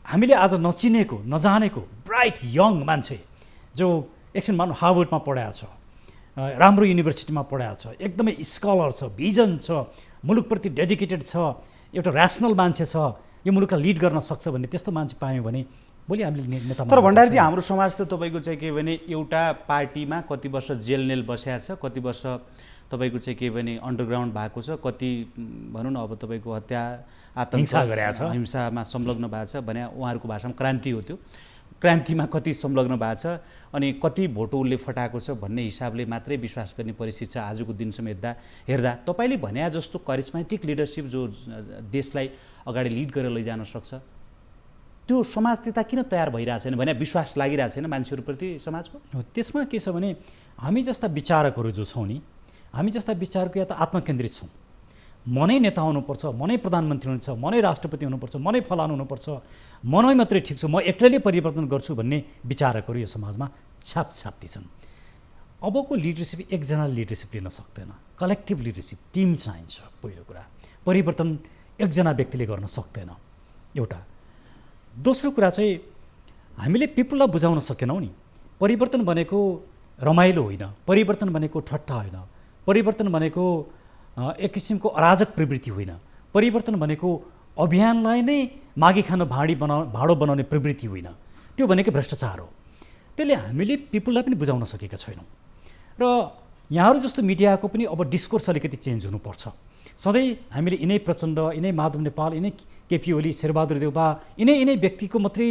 हामीले आज नचिनेको नजानेको ब्राइट यङ मान्छे जो एकछिन मानौँ हार्वर्डमा पढाएको छ, राम्रो युनिभर्सिटीमा पढाएको छ, एकदमै स्कलर छ, भिजन छ, मुलुकप्रति डेडिकेटेड छ, एउटा ऱ्यासनल मान्छे छ, यो मुलुकलाई लिड गर्न सक्छ भन्ने त्यस्तो मान्छे पायौँ भने भोलि हामीले नेता। तर भण्डारीजी, हाम्रो समाज त तपाईँको चाहिँ के भने एउटा पार्टीमा कति वर्ष जेल नेल बसेको छ, कति वर्ष तपाईँको चाहिँ के भने अन्डरग्राउन्ड भएको छ, कति भनौँ न अब तपाईँको हत्या आतङ्क हिंसामा संलग्न भएको छ भने उहाँहरूको भाषामा क्रान्ति हो। त्यो क्रान्तिमा कति संलग्न भएको छ अनि कति भोटो उसले फटाएको छ भन्ने हिसाबले मात्रै विश्वास गर्ने परिस्थिति छ आजको दिनसम्म हेर्दा। तपाईँले भने जस्तो करिस्मेटिक लिडरसिप जो देशलाई अगाडि लिड गरेर लैजान सक्छ, त्यो समाज त्यता किन तयार भइरहेको छैन भने विश्वास लागिरहेको छैन मान्छेहरूप्रति समाजको? त्यसमा के छ भने हामी जस्ता विचारकहरू जो छौँ नि, हामी जस्ता विचारक या त आत्मकेन्द्रित छौँ। म नै नेता हुनुपर्छ, म नै प्रधानमन्त्री हुनुपर्छ, म नै राष्ट्रपति हुनुपर्छ, म नै फलानु हुनुपर्छ, म नै मात्रै ठिक छु, म एक्लैले परिवर्तन गर्छु भन्ने विचारकहरू यो समाजमा छाप्ती छन्। अबको लिडरसिप एकजना लिडरसिप लिन सक्दैन, कलेक्टिभ लिडरसिप, टिम चाहिन्छ। पहिलो कुरा, परिवर्तन एकजना व्यक्तिले गर्न सक्दैन एउटा। दोस्रो कुरा चाहिँ हामीले पिपुललाई बुझाउन सकेनौँ नि, परिवर्तन भनेको रमाइलो होइन, परिवर्तन भनेको ठट्टा होइन, परिवर्तन भनेको एक किसिमको अराजक प्रवृत्ति होइन, परिवर्तन भनेको अभियानलाई नै मागी खान भाँडो बनाउने प्रवृत्ति होइन, त्यो भनेको भ्रष्टाचार हो। त्यसले हामीले पिपुललाई पनि बुझाउन सकेका छैनौँ। र यहाँहरू जस्तो मिडियाको पनि अब डिस्कोर्स अलिकति चेन्ज हुनुपर्छ। सधैँ हामीले यिनै प्रचण्ड, यिनै माधव नेपाल, यिनै केपी ओली, शेरबहादुर देउबा, यिनै व्यक्तिको मात्रै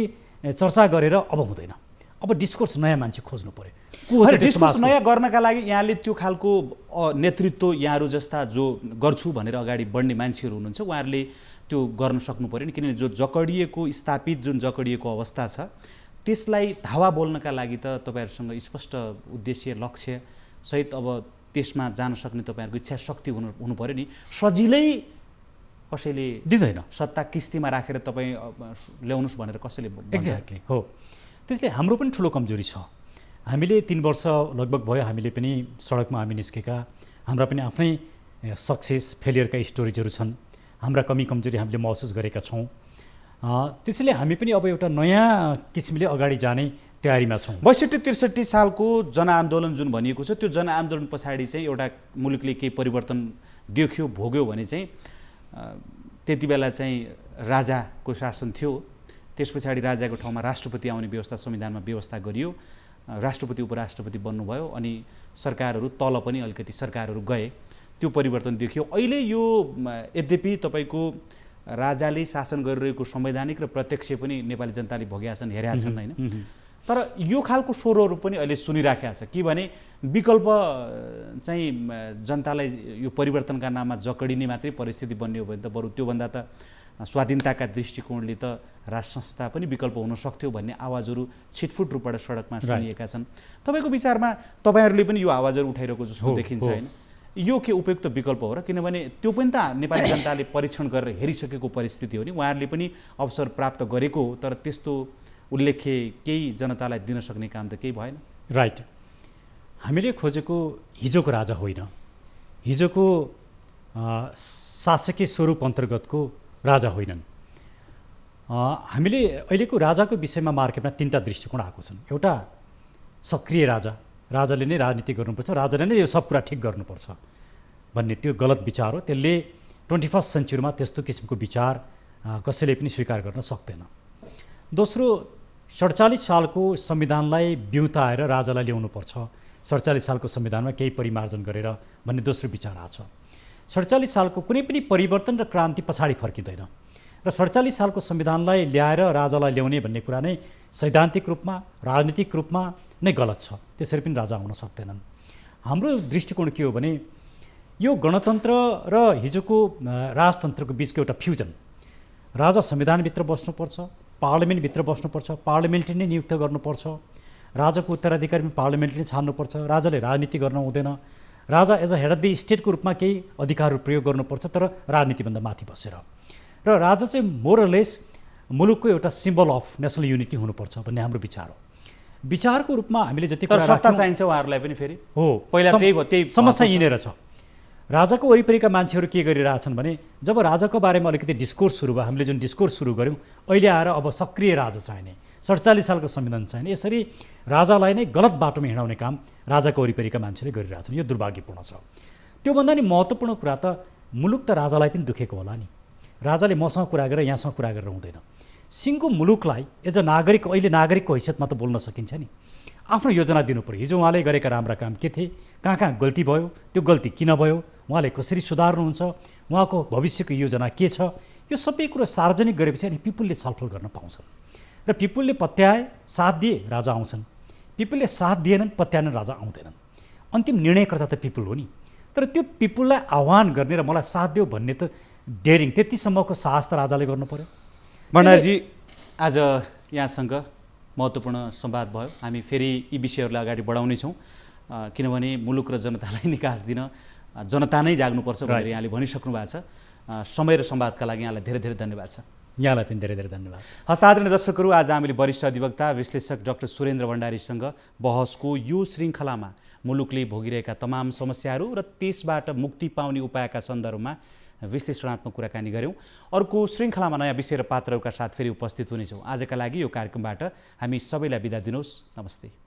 चर्चा गरेर अब हुँदैन। अब डिस्कोर्स नयाँ मान्छे खोज्नु पर्यो। डिस्कोर्स नयाँ गर्नका लागि यहाँले त्यो खालको नेतृत्व यहाँहरू जस्ता जो गर्छु भनेर अगाडि बढ्ने मान्छेहरू हुनुहुन्छ उहाँहरूले त्यो गर्न सक्नु पर्यो नि, किनभने जो जकडिएको स्थापित जुन जकडिएको अवस्था छ त्यसलाई धावा बोल्नका लागि त तपाईँहरूसँग स्पष्ट उद्देश्य लक्ष्य सहित अब त्यसमा जान सक्ने तपाईँहरूको इच्छा शक्ति हुनु पर्यो नि। सजिलै कसैले दिँदैन, सत्ता किस्तीमा राखेर तपाईँ ल्याउनुहोस् भनेर कसैले एक्ज्याक्टली हो। त्यसले हाम्रो पनि ठुलो कमजोरी छ। हामीले 3 वर्ष लगभग भयो हामीले पनि सडकमा हामी निस्केका, हाम्रा पनि आफ्नै सक्सेस फेलियरका स्टोरिजहरू छन्, हाम्रा कमी कमजोरी हामीले महसुस गरेका छौँ। त्यसैले हामी पनि अब एउटा नयाँ किसिमले अगाडि जाने तयारीमा छौँ। 62-63 सालको जनआन्दोलन जुन भनिएको छ त्यो जनआन्दोलन पछाडि चाहिँ एउटा मुलुकले केही परिवर्तन देख्यो भोग्यो भने चाहिँ त्यति बेला चाहिँ राजाको शासन थियो। त्यस पछाडि राजाको ठाउँमा राष्ट्रपति आउने व्यवस्था संविधानमा व्यवस्था गरियो। राष्ट्रपति उपराष्ट्रपति बन्नुभयो अनि सरकारहरू तल पनि अलिकति सरकारहरू गए। त्यो परिवर्तन देखियो। अहिले यो यद्यपि तपाईँको राजाले शासन गरिरहेको संवैधानिक र प्रत्यक्ष पनि नेपाली जनताले भोगेका छन्, हेरेका छन् होइन। तर यो खालको स्वरहरू पनि अहिले सुनिराखेका छ कि भने विकल्प चाहिँ जनतालाई यो परिवर्तनका नाममा जकडिने मात्रै परिस्थिति बन्ने हो भने त बरु त्योभन्दा त स्वाधीनताका दृष्टिकोणले त राज संस्था पनि विकल्प हुन सक्थ्यो भन्ने आवाजहरू छिटफुट रूपबाट सडकमा सुनिएका छन्। तपाईँको विचारमा तपाईँहरूले पनि यो आवाजहरू उठाइरहेको जस्तो देखिन्छ होइन? यो के उपयुक्त विकल्प हो र? किनभने त्यो पनि त नेपाली जनताले परीक्षण गरेर हेरिसकेको परिस्थिति हो नि। उहाँहरूले पनि अवसर प्राप्त गरेको हो, तर त्यस्तो उल्लेख्य केही जनतालाई दिन सक्ने काम त केही भएन। राइट। हामीले खोजेको हिजोको राजा होइन, हिजोको शासकीय स्वरूप अन्तर्गतको राजा होइनन्। हामीले अहिलेको राजाको विषयमा मार्केटमा 3टा दृष्टिकोण आएको छन्। एउटा सक्रिय राजा, राजाले नै राजनीति गर्नुपर्छ, राजाले नै यो सब कुरा ठिक गर्नुपर्छ भन्ने त्यो गलत विचार हो। त्यसले 21st सेन्चुरीमा त्यस्तो किसिमको विचार कसैले पनि स्वीकार गर्न सक्दैन। दोस्रो, 47 सालको संविधानलाई बिउताएर राजालाई ल्याउनुपर्छ, 47 सालको संविधानमा केही परिमार्जन गरेर भन्ने दोस्रो विचार आछ। 47 सालको कुनै पनि परिवर्तन र क्रान्ति पछाडि फर्किँदैन र 47 सालको संविधानलाई ल्याएर राजालाई ल्याउने भन्ने कुरा नै सैद्धान्तिक रूपमा राजनीतिक रूपमा नै गलत छ। त्यसरी पनि राजा हुन सक्दैनन्। हाम्रो दृष्टिकोण के हो भने यो गणतन्त्र र हिजोको राजतन्त्रको बिचको एउटा फ्युजन। राजा संविधानभित्र बस्नुपर्छ, पार्लिमेन्टभित्र बस्नुपर्छ, पार्लिमेन्टले नै नियुक्त गर्नुपर्छ, राजाको उत्तराधिकारी पनि पार्लिमेन्टले नै छान्नुपर्छ, राजाले राजनीति गर्न हुँदैन, राजा as a head of the स्टेटको रूपमा केही अधिकारहरू प्रयोग गर्नुपर्छ तर राजनीतिभन्दा माथि बसेर। र राजा चाहिँ मोरलेस मुलुकको एउटा सिम्बल अफ नेसनल युनिटी हुनुपर्छ भन्ने हाम्रो विचार हो। विचारको रूपमा हामीले जति तर सत्ता चाहिन्छ उहाँहरूलाई पनि फेरि हो। पहिला त्यही समस्या यिनीहरू छ। राजाको वरिपरिका मान्छेहरू के गरिरहेछन् भने जब राजाको बारेमा अलिकति डिस्कोर्स सुरु भयो, हामीले जुन डिस्कोर्स सुरु गऱ्यौँ, अहिले आएर अब सक्रिय राजा चाहिने, 47 सालको संविधान चाहिने, यसरी राजालाई नै गलत बाटोमा हिँडाउने काम राजाको वरिपरिका मान्छेले गरिरहेछन्। यो दुर्भाग्यपूर्ण छ। त्योभन्दा नि महत्त्वपूर्ण कुरा त मुलुक त राजालाई पनि दुखेको होला नि। राजाले मसँग कुरा गरेर यहाँसँग कुरा गरेर हुँदैन। सिङ्गो मुलुकलाई एज अ नागरिक, अहिले नागरिकको हैसियतमा त बोल्न सकिन्छ नि। आफ्नो योजना दिनु पऱ्यो। हिजो उहाँले गरेका राम्रा काम के थिए, कहाँ कहाँ गल्ती भयो, त्यो गल्ती किन भयो, उहाँले कसरी सुधार्नुहुन्छ, उहाँको भविष्यको योजना के छ, यो सबै कुरो सार्वजनिक गरेपछि अनि पिपुलले छलफल गर्न पाउँछन्। र पिपुलले पत्याए, साथ दिए, राजा आउँछन्। पिपुलले साथ दिएनन्, पत्याएनन्, राजा आउँदैनन्। अन्तिम निर्णयकर्ता त पिपुल हो नि। तर त्यो पिपुललाई आह्वान गर्ने र मलाई साथ दियो भन्ने त डेरिङ, त्यतिसम्मको साहस त राजाले गर्नु पर्यो। भण्डारजी, आज यहाँसँग महत्त्वपूर्ण संवाद भयो। हामी फेरि यी विषयहरूलाई अगाडि बढाउनेछौँ, किनभने मुलुक र जनतालाई निकास दिन जनता नै जाग्नुपर्छ भनेर यहाँले भनिसक्नु भएको छ। समय र संवादका लागि यहाँलाई धेरै धेरै धन्यवाद छ। यहाँलाई पनि धेरै धेरै धन्यवाद। आदरणीय दर्शकहरू, आज हामीले वरिष्ठ अधिवक्ता विश्लेषक डाक्टर सुरेन्द्र भण्डारीसँग बहसको यो श्रृङ्खलामा मुलुकले भोगिरहेका तमाम समस्याहरू र त्यसबाट मुक्ति पाउने उपायका सन्दर्भमा विश्लेषणात्मक कुराकानी गऱ्यौँ। अर्को श्रृङ्खलामा नयाँ विषय र पात्रहरूका साथ फेरि उपस्थित हुनेछौँ। आजका लागि यो कार्यक्रमबाट हामी सबैलाई बिदा दिनुहोस्। नमस्ते।